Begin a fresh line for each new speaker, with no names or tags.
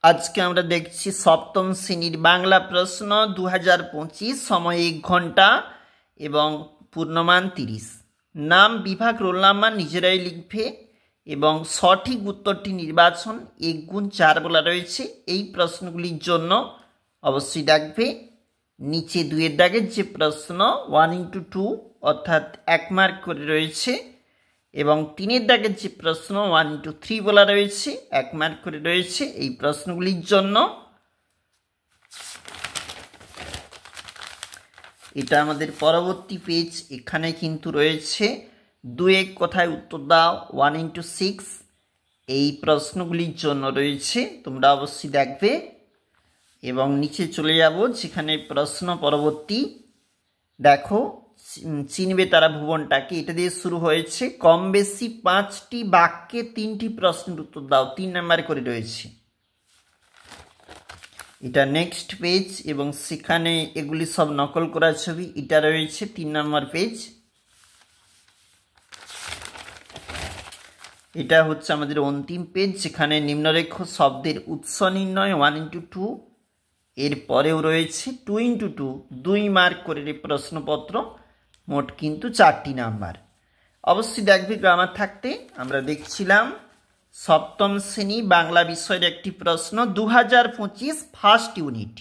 আজকে আমরা দেখছি সপ্তম শ্রেণীর বাংলা প্রশ্ন 2025, সময় 1 ঘন্টা এবং পূর্ণমান 30। নাম, বিভাগ, রোল নাম্বার নিজেরাই লিখবে এবং সঠিক উত্তরটি নির্বাচন 1×4 বলা রয়েছে। এই প্রশ্নগুলির জন্য অবশ্যই দেখবে নিচে 2-এর দাগের যে প্রশ্ন 1×2 অর্থাৎ 1 মার্ক করে রয়েছে এবং 3-এর দাগের যে প্রশ্ন 1×3 বলা রয়েছে 1 মার্ক করে রয়েছে। এই প্রশ্নগুলির জন্য এটা আমাদের পরবর্তী পেজ, এখানে কিন্তু রয়েছে 2-1 কোথায় উত্তর দাও 1×6। এই প্রশ্নগুলির জন্য রয়েছে, তোমরা অবশ্যই দেখবে এবং নিচে চলে যাব যেখানে প্রশ্ন পরবর্তী। দেখো, চিনবে তারা ভুবনটাকে, এটা দিয়ে শুরু হয়েছে। কম বেশি 5টি বাক্যে 3টি প্রশ্নের উত্তর দাও, 3 নাম্বার করে রয়েছে। এটা নেক্সট পেজ এবং সেখানে এগুলি সব নকল করা ছবি, এটা রয়েছে 3 নম্বর পেজ। এটা হচ্ছে আমাদের অন্তিম পেজ, যেখানে নিম্নরেখ শব্দের উৎস নির্ণয় 1×2, এর পরেও রয়েছে 2×2, 2 মার্ক করে প্রশ্নপত্র, মোট কিন্তু 4টি নাম্বার। অবশ্যই দেখবে গ্রামার থাকতে। আমরা দেখছিলাম সপ্তম শ্রেণী বাংলা বিষয়ের একটি প্রশ্ন 2025 ফার্স্ট ইউনিট।